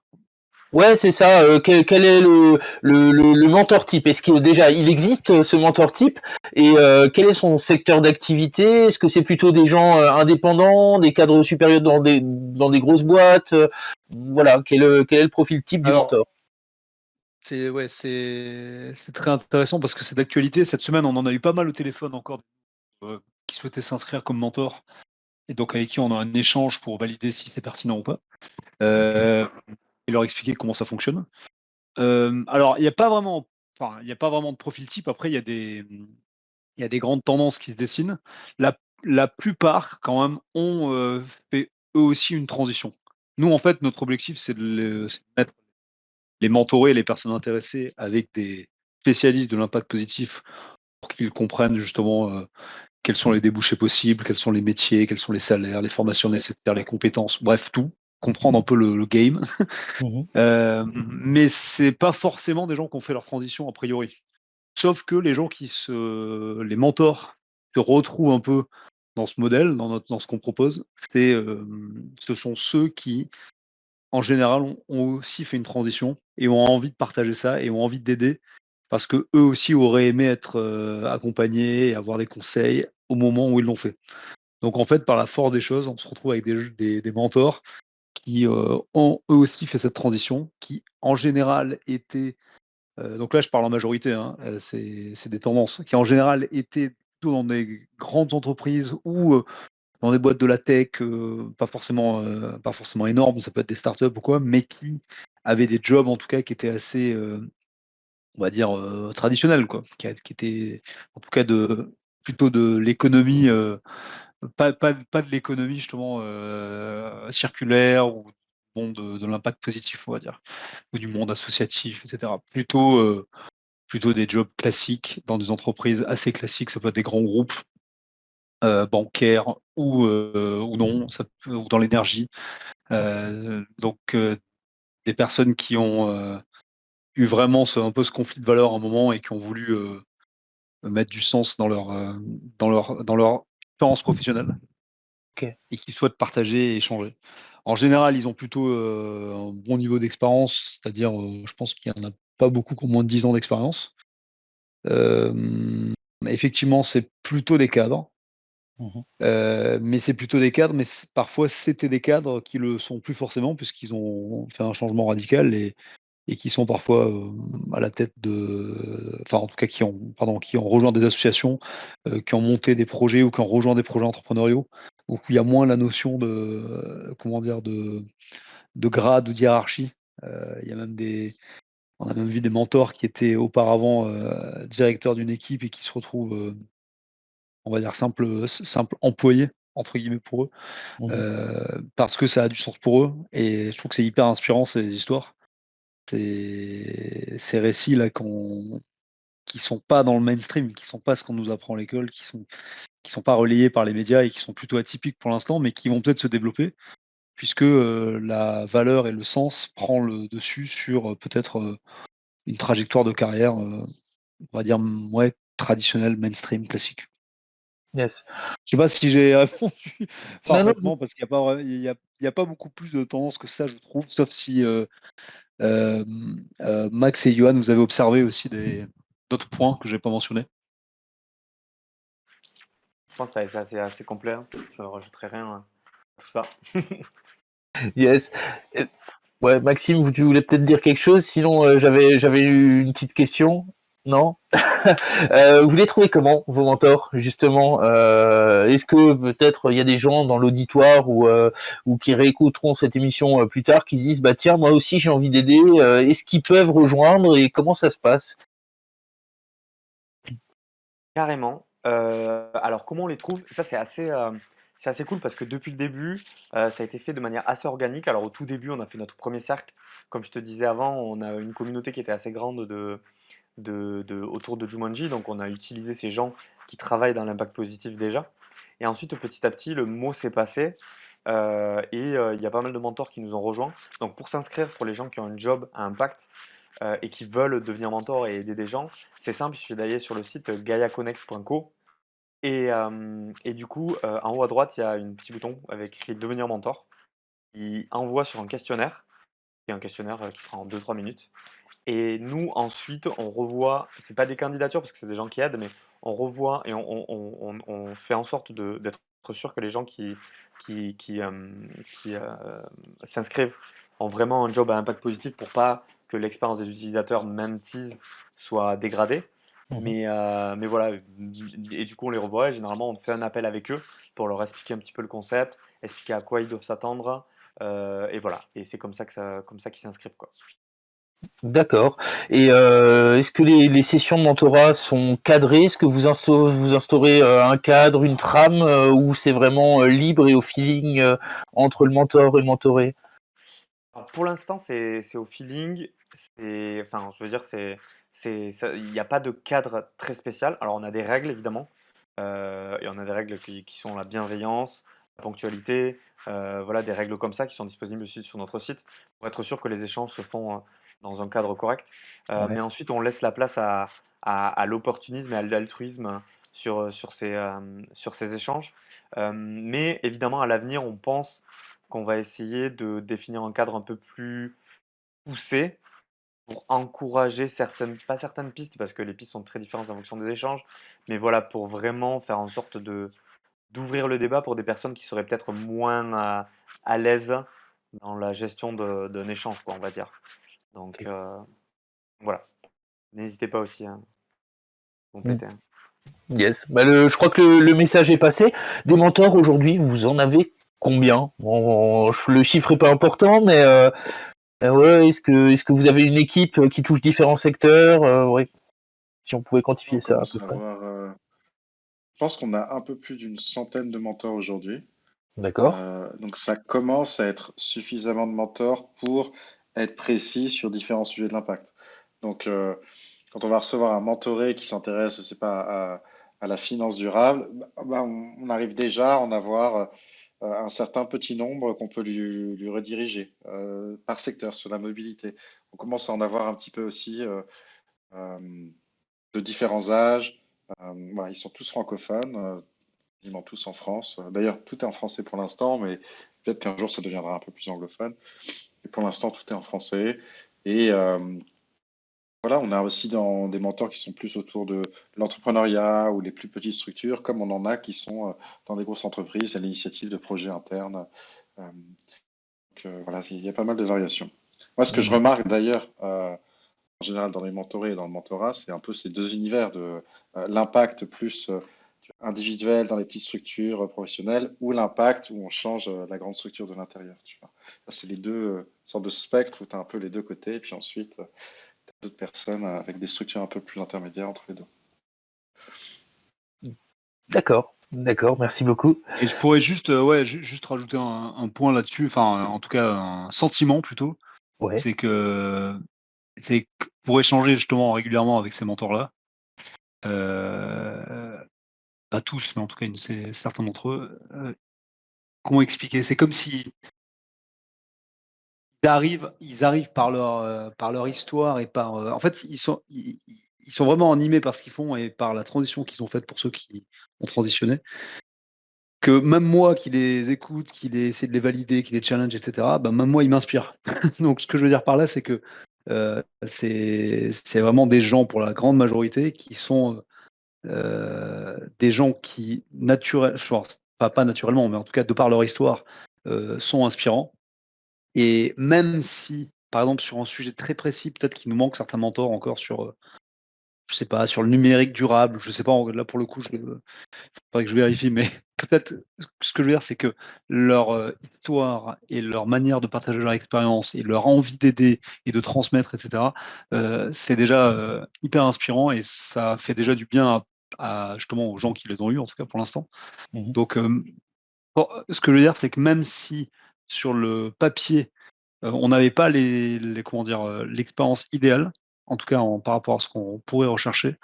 Ouais, c'est ça. Quel est le mentor type? Est-ce qu'il déjà il existe ce mentor type? Et quel est son secteur d'activité? Est-ce que c'est plutôt des gens indépendants, des cadres supérieurs dans des grosses boîtes? Voilà, quel est le profil type du Alors, mentor? c'est très intéressant parce que c'est d'actualité. Cette semaine, on en a eu pas mal au téléphone encore qui souhaitaient s'inscrire comme mentor et donc avec qui on a un échange pour valider si c'est pertinent ou pas et leur expliquer comment ça fonctionne. Alors, il n'y a pas vraiment, il y a pas vraiment de profil type. Après, il y a des grandes tendances qui se dessinent. La plupart, quand même, ont fait eux aussi une transition. Nous, en fait, notre objectif, c'est de mettre les mentorer, les personnes intéressées avec des spécialistes de l'impact positif pour qu'ils comprennent justement quels sont les débouchés possibles, quels sont les métiers, quels sont les salaires, les formations nécessaires, les compétences, bref, tout. Comprendre un peu le game. Mhm. Mais c'est pas forcément des gens qui ont fait leur transition a priori. Sauf que les mentors se retrouvent un peu dans ce modèle, dans ce qu'on propose. Ce sont ceux qui, en général, ont aussi fait une transition et ont envie de partager ça et ont envie d'aider parce que eux aussi auraient aimé être accompagnés et avoir des conseils au moment où ils l'ont fait. Donc en fait, par la force des choses, on se retrouve avec des mentors qui ont eux aussi fait cette transition, qui en général étaient donc là, je parle en majorité, hein, c'est des tendances qui, en général, étaient plutôt dans des grandes entreprises ou dans des boîtes de la tech, pas forcément énormes, ça peut être des startups ou quoi, mais qui avaient des jobs, en tout cas, qui étaient assez, on va dire, traditionnels, quoi, qui étaient, en tout cas, plutôt de l'économie, pas de l'économie, justement, circulaire ou monde de l'impact positif, on va dire, ou du monde associatif et cetera. Plutôt des jobs classiques dans des entreprises assez classiques, ça peut être des grands groupes, bancaires ou non, ou dans l'énergie. Des personnes qui ont, eu vraiment un peu ce conflit de valeurs à un moment et qui ont voulu, mettre du sens dans leur expérience professionnelle Ok. et qui souhaitent partager et échanger. En général, ils ont plutôt un bon niveau d'expérience, c'est-à-dire, je pense qu'il n'y en a pas beaucoup qui ont moins de 10 ans d'expérience. Effectivement, c'est plutôt des cadres. Mmh. Mais c'est plutôt des cadres, mais parfois c'était des cadres qui le sont plus forcément puisqu'ils ont fait un changement radical et qui sont parfois, à la tête de enfin en tout cas qui ont rejoint des associations, qui ont monté des projets ou qui ont rejoint des projets entrepreneuriaux. Donc où il y a moins la notion de, comment dire? De grade ou d'hiérarchie. Il y a même des On a même vu des mentors qui étaient auparavant, directeurs d'une équipe et qui se retrouvent, on va dire simples «employés» entre guillemets pour eux, Mmh. parce que ça a du sens pour eux et je trouve que c'est hyper inspirant ces histoires. Ces récits là qui sont pas dans le mainstream, qui sont pas ce qu'on nous apprend à l'école, qui sont pas relayés par les médias et qui sont plutôt atypiques pour l'instant, mais qui vont peut-être se développer puisque, la valeur et le sens prend le dessus sur, peut-être, une trajectoire de carrière, on va dire, ouais, traditionnelle, mainstream, classique. Yes. Je sais pas si j'ai répondu Non, non, parfaitement parce qu'il y a pas vrai il y a pas beaucoup plus de tendance que ça, je trouve, sauf si, Max et Johan, vous avez observé aussi d'autres points que j'ai pas mentionnés? Je pense que c'est assez complet, hein. Je ne rajouterai rien à tout ça. yes. Et ouais, Maxime, tu voulais peut-être dire quelque chose? Sinon, j'avais eu une petite question. Non? Vous les trouvez comment, vos mentors, justement? Est-ce que peut-être il y a des gens dans l'auditoire ou qui réécouteront cette émission plus tard qui se disent bah tiens moi aussi j'ai envie d'aider. Est-ce qu'ils peuvent rejoindre et comment ça se passe? Carrément. Alors comment on les trouve? Ça c'est assez cool parce que depuis le début, ça a été fait de manière assez organique. Alors au tout début, on a fait notre premier cercle. Comme je te disais avant, on a une communauté qui était assez grande autour de Jumanji, donc on a utilisé ces gens qui travaillent dans l'impact positif déjà. Et ensuite, petit à petit, le mot s'est passé, il y a pas mal de mentors qui nous ont rejoints. Donc pour s'inscrire, pour les gens qui ont un job à impact, et qui veulent devenir mentor et aider des gens, c'est simple, il suffit d'aller sur le site gaiaconnect.co et du coup, en haut à droite, il y a un petit bouton avec écrit «Devenir mentor». Il envoie sur un questionnaire, qui est un questionnaire, qui prend 2 3 minutes et nous ensuite, on revoit c'est pas des candidatures parce que c'est des gens qui aident, mais on revoit et on fait en sorte d'être sûr que les gens qui s'inscrivent ont vraiment un job à impact positif pour pas que l'expérience des utilisateurs, même tease, soit dégradée. Mhm. Mais voilà, et du coup, on les revoit et généralement, on fait un appel avec eux pour leur expliquer un petit peu le concept, expliquer à quoi ils doivent s'attendre, et voilà. Et c'est comme ça qu'ils s'inscrivent, quoi. D'accord. Et est-ce que les sessions de mentorat sont cadrées? Est-ce que vous instaurez un cadre, une trame, ou c'est vraiment libre et au feeling entre le mentor et le mentoré? Alors pour l'instant, c'est au feeling. Enfin, je veux dire, il n'y a pas de cadre très spécial. Alors, on a des règles, évidemment. Et on a des règles qui sont la bienveillance, la ponctualité, voilà, des règles comme ça qui sont disponibles aussi sur notre site pour être sûr que les échanges se font dans un cadre correct. Ouais. Mais ensuite, on laisse la place à l'opportunisme et à l'altruisme sur ces échanges. Mais évidemment, à l'avenir, on pense qu'on va essayer de définir un cadre un peu plus poussé pour encourager pas certaines pistes, parce que les pistes sont très différentes en fonction des échanges, mais voilà, pour vraiment faire en sorte d'ouvrir le débat pour des personnes qui seraient peut-être moins à l'aise dans la gestion d'un échange, quoi, on va dire. Donc voilà, n'hésitez pas aussi à compléter, hein. Yes. Bah, je crois que le message est passé. Des mentors aujourd'hui, vous en avez combien? Bon, le chiffre est pas important, mais ouais, est-ce que vous avez une équipe qui touche différents secteurs? Ouais, si on pouvait On quantifier ça à peu commence à près. avoir, je pense qu'on a un peu plus d'une centaine de mentors aujourd'hui. D'accord. Donc ça commence à être suffisamment de mentors pour être précis sur différents sujets de l'impact. Donc quand on va recevoir un mentoré qui s'intéresse, je sais pas, à la finance durable, on arrive déjà à en avoir un certain petit nombre qu'on peut lui rediriger par secteur sur la mobilité. On commence à en avoir un petit peu aussi euh, de différents âges. Voilà, ils sont tous francophones. quasiment tous en France. D'ailleurs, tout est en français pour l'instant, mais peut-être qu'un jour ça deviendra un peu plus anglophone. Et pour l'instant, tout est en français. Et voilà, on a aussi des mentors qui sont plus autour de l'entrepreneuriat ou les plus petites structures, comme on en a qui sont dans des grosses entreprises à l'initiative de projets internes. Euh, voilà, il y a pas mal de variations. Moi, ce que je remarque d'ailleurs, en général dans les mentorés et dans le mentorat, c'est un peu ces deux univers de l'impact plus individuel dans les petites structures professionnelles ou l'impact où on change la grande structure de l'intérieur. Tu vois. Ça, c'est les deux sortes de spectres où tu as un peu les deux côtés, et puis ensuite, tu as d'autres personnes avec des structures un peu plus intermédiaires entre les deux. D'accord, merci beaucoup. Et je pourrais juste rajouter un point là-dessus, enfin en tout cas un sentiment plutôt, Ouais. c'est que pour échanger justement régulièrement avec ces mentors-là, pas tous, mais en tout cas certains d'entre eux, comment expliquer? C'est comme si ils arrivent par leur histoire et par, en fait, ils sont vraiment animés par ce qu'ils font et par la transition qu'ils ont faite pour ceux qui ont transitionné. Que même moi qui les écoute, qui essaie de les valider, qui les challenge, et cetera, bah, même moi, ils m'inspirent. Donc ce que je veux dire par là, c'est que, c'est vraiment des gens, pour la grande majorité, qui sont, des gens qui pas naturellement, mais en tout cas de par leur histoire, sont inspirants. Et même si, par exemple, sur un sujet très précis, peut-être qu'il nous manque certains mentors encore sur, je sais pas, sur le numérique durable, je sais pas, là pour le coup, faudrait que je vérifie, mais peut-être ce que je veux dire, c'est que leur, histoire et leur manière de partager leur expérience et leur envie d'aider et de transmettre et cetera, c'est déjà, hyper inspirant et ça fait déjà du bien à justement aux gens qui les ont eus, en tout cas pour l'instant. Mmh. Donc, ce que je veux dire, c'est que même si sur le papier, on n'avait pas comment dire? L'expérience idéale, en tout cas par rapport à ce qu'on pourrait rechercher,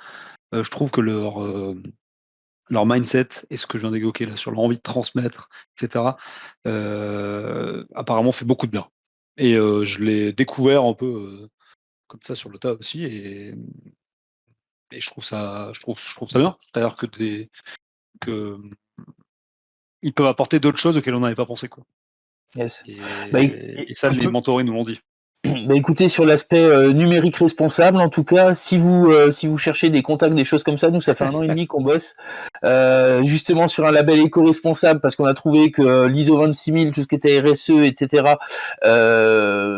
je trouve que leur mindset et ce que je viens d'évoquer là, sur leur envie de transmettre, et cetera, apparemment fait beaucoup de bien. Et je l'ai découvert un peu, comme ça sur le tas aussi et je trouve ça bien. C'est-à-dire que ils peuvent apporter d'autres choses auxquelles on n'avait pas pensé, quoi. Yes. Et Bah, et ça, les mentorés nous l'ont dit. Bah écoutez, sur l'aspect numérique responsable, en tout cas, si vous cherchez des contacts, des choses comme ça, nous ça fait 1 an et demi qu'on bosse justement sur un label éco-responsable parce qu'on a trouvé que l'ISO 26000, tout ce qui était RSE, etc.,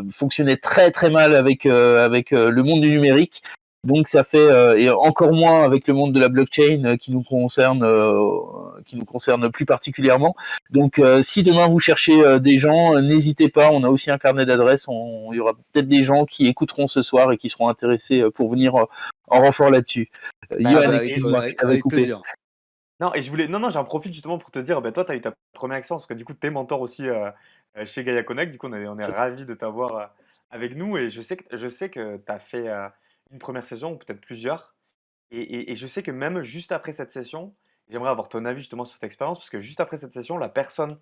fonctionnait très très mal avec le monde du numérique. Donc ça fait et encore moins avec le monde de la blockchain qui nous concerne plus particulièrement. Donc si demain vous cherchez des gens, n'hésitez pas, on a aussi un carnet d'adresses, il y aura peut-être des gens qui écouteront ce soir et qui seront intéressés pour venir en renfort là-dessus. Johan, excuse-moi, je t'avais avec coupé. plaisir. Non, et j'en profite justement pour te dire, toi, tu as eu ta première expérience, parce que du coup, tu es mentor aussi chez Gaia Connect. Du coup, on est ravis de t'avoir avec nous. Et je sais que tu as fait une première saison, ou peut-être plusieurs. Et je sais que même juste après cette session, j'aimerais avoir ton avis justement sur cette expérience, parce que juste après cette session, la personne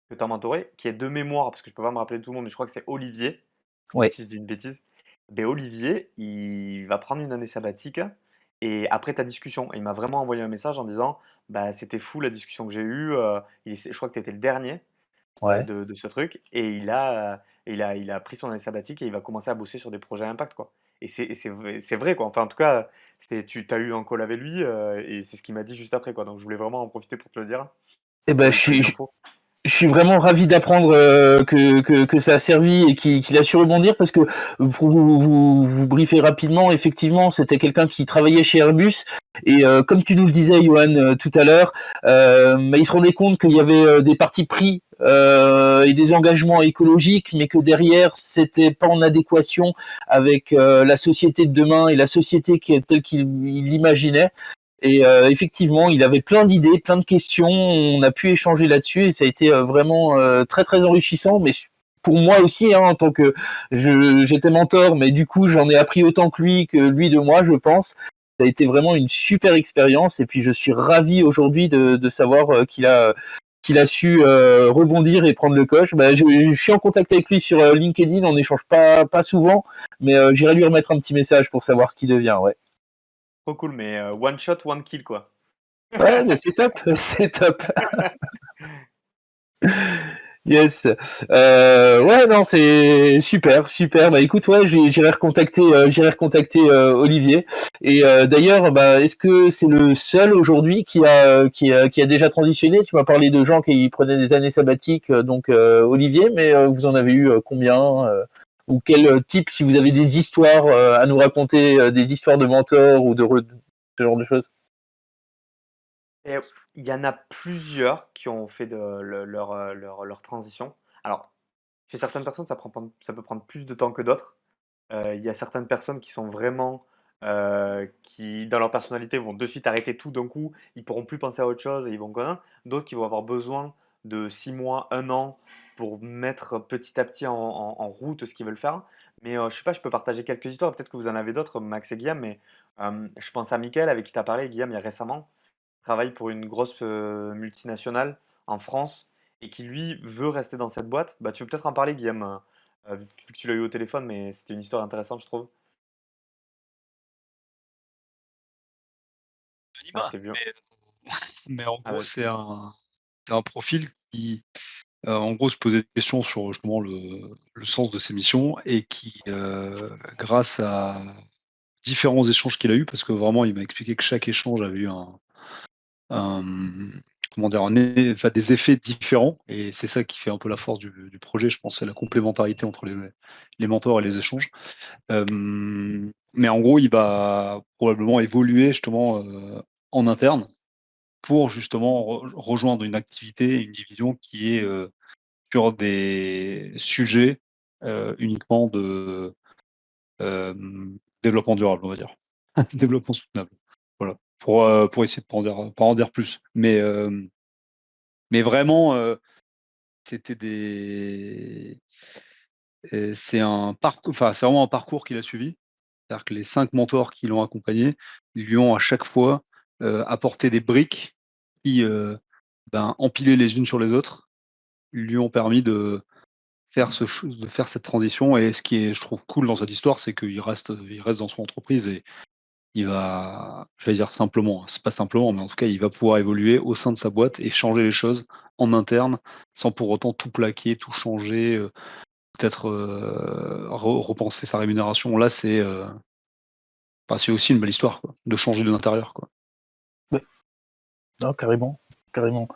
que tu as mentorée, qui est de mémoire, parce que je peux pas me rappeler de tout le monde, mais je crois que c'est Olivier, Ouais. si je dis une bêtise. Ben Olivier, il va prendre une année sabbatique et après ta discussion, il m'a vraiment envoyé un message en disant bah c'était fou la discussion que j'ai eue. Je crois que tu étais le dernier Ouais. de ce truc et il a pris son année sabbatique et il va commencer à bosser sur des projets à impact quoi. C'est vrai quoi. Enfin en tout cas, tu as eu un call avec lui et c'est ce qu'il m'a dit juste après quoi. Donc je voulais vraiment en profiter pour te le dire. Eh ben, Une petite info. je suis vraiment ravi d'apprendre que ça a servi et qu'il a su rebondir parce que pour vous briefer rapidement, effectivement, c'était quelqu'un qui travaillait chez Airbus et comme tu nous le disais, Johan, tout à l'heure, il se rendait compte qu'il y avait des partis pris et des engagements écologiques, mais que derrière, c'était pas en adéquation avec la société de demain et la société telle qu'il l'imaginait. Et effectivement, il avait plein d'idées, plein de questions. On a pu échanger là-dessus et ça a été vraiment très très enrichissant. Mais pour moi aussi, hein, en tant que j'étais mentor, mais du coup j'en ai appris autant que lui de moi, je pense. Ça a été vraiment une super expérience et puis je suis ravi aujourd'hui de savoir qu'il a su rebondir et prendre le coche. Bah, je suis en contact avec lui sur LinkedIn, on n'échange pas souvent, mais j'irai lui remettre un petit message pour savoir ce qu'il devient. Ouais. Trop cool, mais one shot, one kill quoi. Ouais, mais c'est top, c'est top. Yes. Ouais, non, c'est super, super. Bah écoute, ouais, j'irai recontacter Olivier. Et d'ailleurs, bah, est-ce que c'est le seul aujourd'hui qui a déjà transitionné? Tu m'as parlé de gens qui prenaient des années sabbatiques, donc Olivier, mais vous en avez eu combien ou quel type, si vous avez des histoires à nous raconter, des histoires de mentors ou ce genre de choses? Et il y en a plusieurs qui ont fait leur transition. Alors, chez certaines personnes, ça peut prendre plus de temps que d'autres. Il y a certaines personnes qui sont vraiment, qui dans leur personnalité vont de suite arrêter tout d'un coup, ils pourront plus penser à autre chose et ils vont connaître. D'autres qui vont avoir besoin de 6 mois, 1 an pour mettre petit à petit en route ce qu'ils veulent faire. Mais je sais pas, je peux partager quelques histoires, peut-être que vous en avez d'autres, Max et Guillaume, mais je pense à Mickaël avec qui tu as parlé, Guillaume, il y a récemment, qui travaille pour une grosse multinationale en France et qui lui veut rester dans cette boîte. Bah, tu veux peut-être en parler, Guillaume, vu que tu l'as eu au téléphone, mais c'était une histoire intéressante, je trouve. Ah, Anonymat, c'était bien. mais en Ah, gros, vas-y. c'est un profil qui, en gros, se posait des questions sur justement le sens de ses missions et qui, grâce à différents échanges qu'il a eus, parce que vraiment, il m'a expliqué que chaque échange avait eu un comment dire? Enfin, des effets différents et c'est ça qui fait un peu la force du projet, je pense, c'est la complémentarité entre les mentors et les échanges. Mais en gros, il va probablement évoluer justement, en interne pour justement rejoindre une activité, une division qui est, sur des sujets, uniquement de, développement durable, on va dire. Développement soutenable. Voilà, pour essayer de pas en dire plus. Mais vraiment, c'était des c'est vraiment un parcours qu'il a suivi. C'est-à-dire que les 5 mentors qui l'ont accompagné, ils lui ont à chaque fois, apporté des briques qui, empilées les unes sur les autres, lui ont permis de faire cette transition et ce qui est, je trouve, cool dans cette histoire, c'est qu'il reste dans son entreprise et il va, je vais dire simplement, c'est pas simplement, mais en tout cas, il va pouvoir évoluer au sein de sa boîte et changer les choses en interne, sans pour autant tout plaquer, tout changer, peut-être, repenser sa rémunération. Là, c'est aussi une belle histoire, quoi, de changer de l'intérieur, quoi. Ouais. Non, carrément, carrément.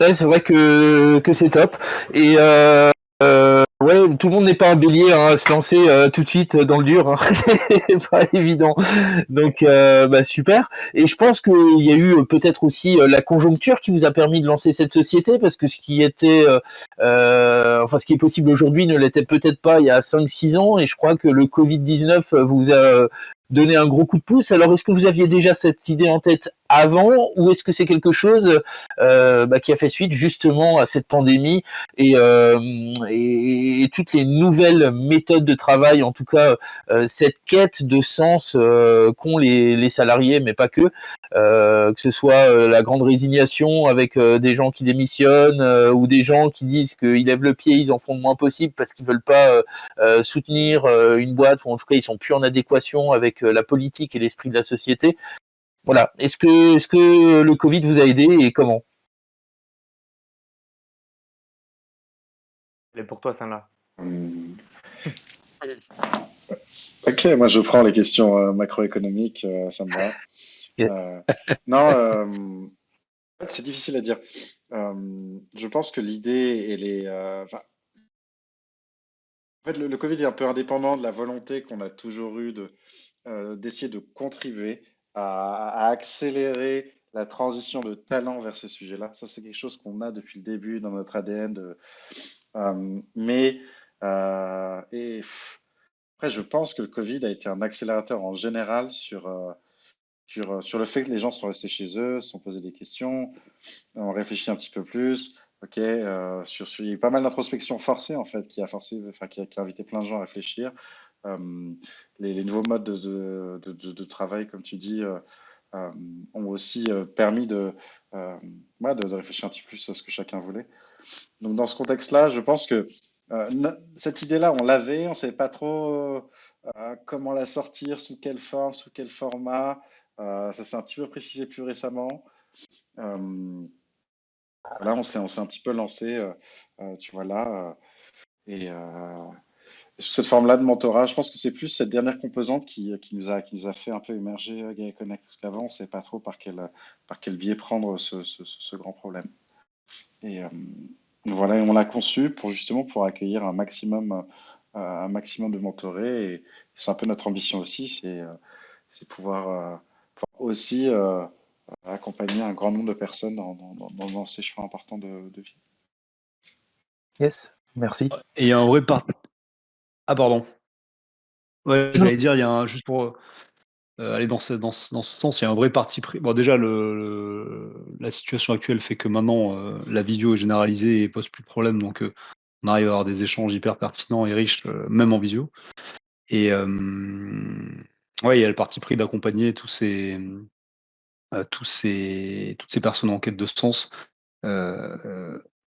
Ouais, c'est vrai que c'est top. Et ouais, tout le monde n'est pas un bélier hein, à se lancer tout de suite dans le dur. Hein. C'est pas évident. Donc, bah, super. Et je pense qu'il y a eu peut-être aussi la conjoncture qui vous a permis de lancer cette société, parce que ce qui était, enfin, ce qui est possible aujourd'hui ne l'était peut-être pas il y a 5-6 ans. Et je crois que le Covid-19 vous a donné un gros coup de pouce. Alors, est-ce que vous aviez déjà cette idée en tête avant, ou est-ce que c'est quelque chose bah, qui a fait suite justement à cette pandémie et toutes les nouvelles méthodes de travail, en tout cas cette quête de sens qu'ont les salariés, mais pas que ce soit la grande résignation avec des gens qui démissionnent ou des gens qui disent qu'ils lèvent le pied, ils en font le moins possible parce qu'ils veulent pas soutenir une boîte, ou en tout cas ils sont plus en adéquation avec la politique et l'esprit de la société. Voilà. Est-ce que le Covid vous a aidé et comment? Elle est pour toi, celle-là. Hum, Ok, moi je prends les questions macroéconomiques, ça me va. Yes. Euh, non, en fait, c'est difficile à dire. Je pense que l'idée, elle est. Enfin, en fait, le Covid est un peu indépendant de la volonté qu'on a toujours eue d'essayer de contribuer à accélérer la transition de talent vers ces sujets-là. Ça, c'est quelque chose qu'on a depuis le début dans notre ADN. Mais après, je pense que le Covid a été un accélérateur en général sur le fait que les gens sont restés chez eux, se sont posés des questions, ont réfléchi un petit peu plus. Ok, il y a eu pas mal d'introspection forcée en fait, qui a forcé, enfin, qui a invité plein de gens à réfléchir. Euh, les nouveaux modes de travail, comme tu dis, euh, ont aussi permis ouais, de réfléchir un petit peu plus à ce que chacun voulait. Donc dans ce contexte-là, je pense que Cette idée-là, on l'avait, on ne savait pas trop comment la sortir, sous quelle forme, sous quel format. Ça s'est un petit peu précisé plus récemment. Euh, Là, on s'est un petit peu lancé, tu vois là, et, sous cette forme-là de mentorat, je pense que c'est plus cette dernière composante qui nous a fait un peu émerger Gaia Connect. Parce qu'avant, on ne sait pas trop par quel biais prendre ce grand problème. Et voilà, et on l'a conçu pour justement pour accueillir un maximum de mentorés. Et c'est un peu notre ambition aussi, c'est pouvoir aussi accompagner un grand nombre de personnes dans ces choix importants de vie. Yes, merci. Et il y a un vrai Ah, pardon. Ouais, j'allais dire, il y a juste pour aller dans ce sens, il y a un vrai parti pris. Bon, déjà, la situation actuelle fait que maintenant, la vidéo est généralisée et pose plus de problème. Donc, on arrive à avoir des échanges hyper pertinents et riches, même en visio. Et ouais, il y a le parti pris d'accompagner toutes ces personnes en quête de sens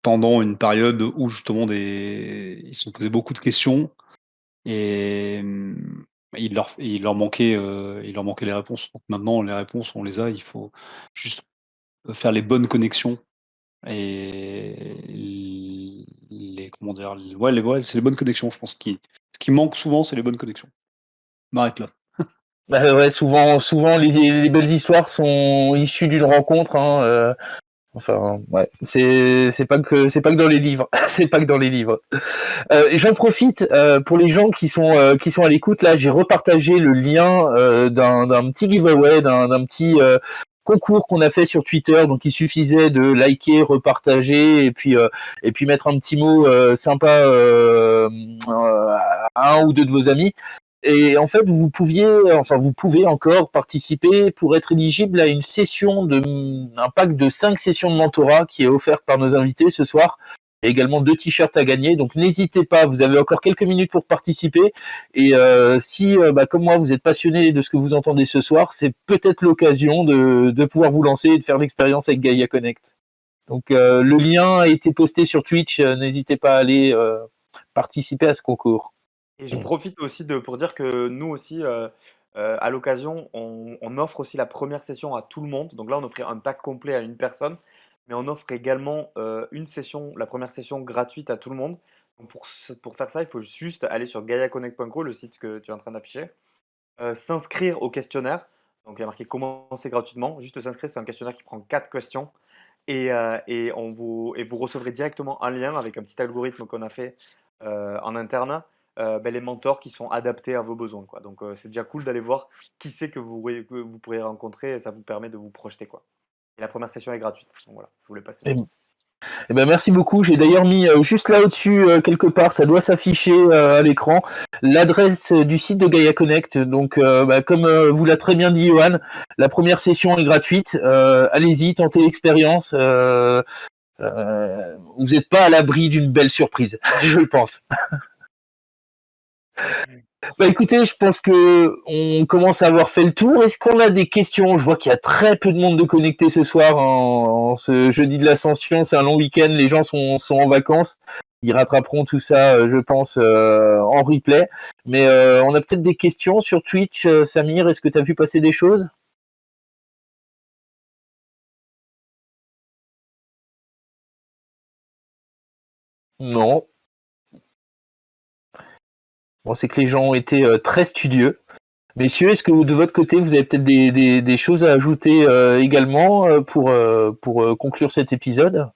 pendant une période où justement ils se sont posés beaucoup de questions et il leur manquait les réponses. Donc maintenant, les réponses, on les a. Il faut juste faire les bonnes connexions et comment dire, ouais, c'est les bonnes connexions. Je pense ce qui manque souvent, c'est les bonnes connexions. Je m'arrête là. Bah ouais, souvent les belles histoires sont issues d'une rencontre. Hein. Enfin, ouais, c'est pas que dans les livres, c'est pas que dans les livres. Et j'en profite pour les gens qui sont à l'écoute. Là, j'ai repartagé le lien d'un petit giveaway, d'un petit concours qu'on a fait sur Twitter. Donc, il suffisait de liker, repartager et puis mettre un petit mot sympa à un ou deux de vos amis. Et en fait, vous pouvez encore participer pour être éligible à une session un pack de 5 sessions de mentorat qui est offerte par nos invités ce soir. Et également 2 t-shirts à gagner. Donc n'hésitez pas, vous avez encore quelques minutes pour participer. Et si, comme moi, vous êtes passionné de ce que vous entendez ce soir, c'est peut-être l'occasion de pouvoir vous lancer et de faire l'expérience avec Gaia Connect. Donc le lien a été posté sur Twitch. N'hésitez pas à aller participer à ce concours. Et je profite aussi pour dire que nous aussi, à l'occasion, on offre aussi la première session à tout le monde. Donc là, on offre un pack complet à une personne, mais on offre également la première session gratuite à tout le monde. Donc pour faire ça, il faut juste aller sur gaiaconnect.co, le site que tu es en train d'afficher, s'inscrire au questionnaire. Donc il y a marqué commencer gratuitement. Juste s'inscrire, c'est un questionnaire qui prend 4 questions. Et vous recevrez directement un lien avec un petit algorithme qu'on a fait en interne, les mentors qui sont adaptés à vos besoins, quoi. Donc c'est déjà cool d'aller voir qui c'est que vous pourrez rencontrer et ça vous permet de vous projeter, quoi. Et la première session est gratuite. Donc voilà, je voulais passer. Eh ben merci beaucoup. J'ai d'ailleurs mis juste là au-dessus quelque part, ça doit s'afficher à l'écran, l'adresse du site de Gaia Connect. Donc comme vous l'a très bien dit Johan, la première session est gratuite. Allez-y, tentez l'expérience. Vous n'êtes pas à l'abri d'une belle surprise, je le pense. Bah écoutez, je pense que on commence à avoir fait le tour. Est-ce qu'on a des questions? Je vois qu'il y a très peu de monde de connecté ce soir en ce jeudi de l'Ascension. C'est un long week-end, les gens sont en vacances. Ils rattraperont tout ça, je pense, en replay. Mais on a peut-être des questions sur Twitch. Samir, est-ce que tu as vu passer des choses? Non. Bon, c'est que les gens ont été très studieux. Messieurs, est-ce que de votre côté, vous avez peut-être des choses à ajouter également pour conclure cet épisode?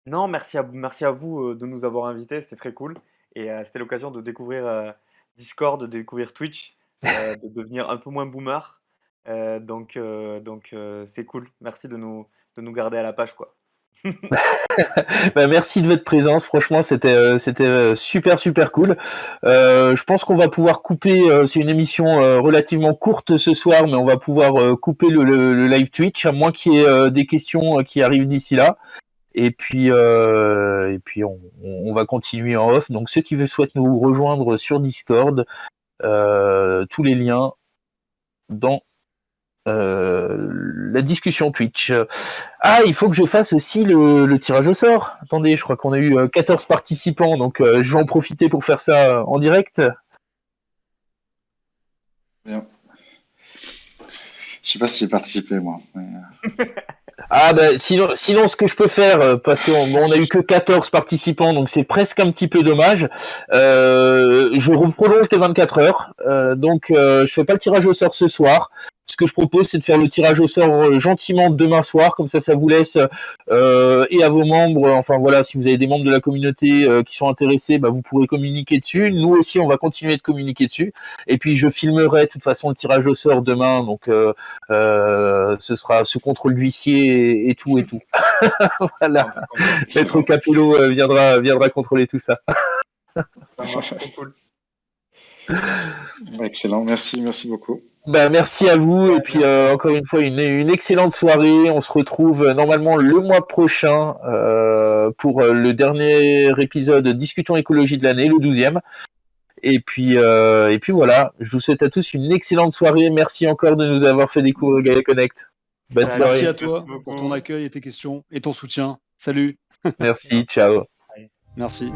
Non, merci à vous de nous avoir invités, c'était très cool. Et c'était l'occasion de découvrir Discord, de découvrir Twitch, de devenir un peu moins boomer. Donc c'est cool. Merci de nous garder à la page, quoi. Bah, merci de votre présence. Franchement, c'était super super cool. Je pense qu'on va pouvoir couper. C'est une émission relativement courte ce soir, mais on va pouvoir couper le live Twitch à moins qu'il y ait des questions qui arrivent d'ici là. Et puis on va continuer en off. Donc ceux qui souhaitent nous rejoindre sur Discord, tous les liens dans la discussion Twitch. Ah, il faut que je fasse aussi le tirage au sort. Attendez, je crois qu'on a eu 14 participants, donc je vais en profiter pour faire ça en direct. Bien. Je sais pas si j'ai participé, moi. Ah bah sinon ce que je peux faire, parce qu'on a eu que 14 participants, donc c'est presque un petit peu dommage, je prolonge les 24 heures, donc je fais pas le tirage au sort ce soir. Ce que je propose, c'est de faire le tirage au sort gentiment demain soir, comme ça vous laisse, et à vos membres, enfin voilà, si vous avez des membres de la communauté qui sont intéressés, bah, vous pourrez communiquer dessus. Nous aussi, on va continuer de communiquer dessus. Et puis, je filmerai de toute façon le tirage au sort demain, donc ce sera ce contrôle d'huissier et tout. Voilà. Maître Capello viendra contrôler tout ça. Excellent, merci beaucoup. Bah, merci à vous et puis encore une fois une excellente soirée. On se retrouve normalement le mois prochain pour le dernier épisode Discutons écologie de l'année, le 12e. Et puis voilà, je vous souhaite à tous une excellente soirée. Merci encore de nous avoir fait découvrir Gaia Connect. Bonne soirée. Merci à toi pour ton accueil et tes questions et ton soutien. Salut. Merci, ciao. Merci.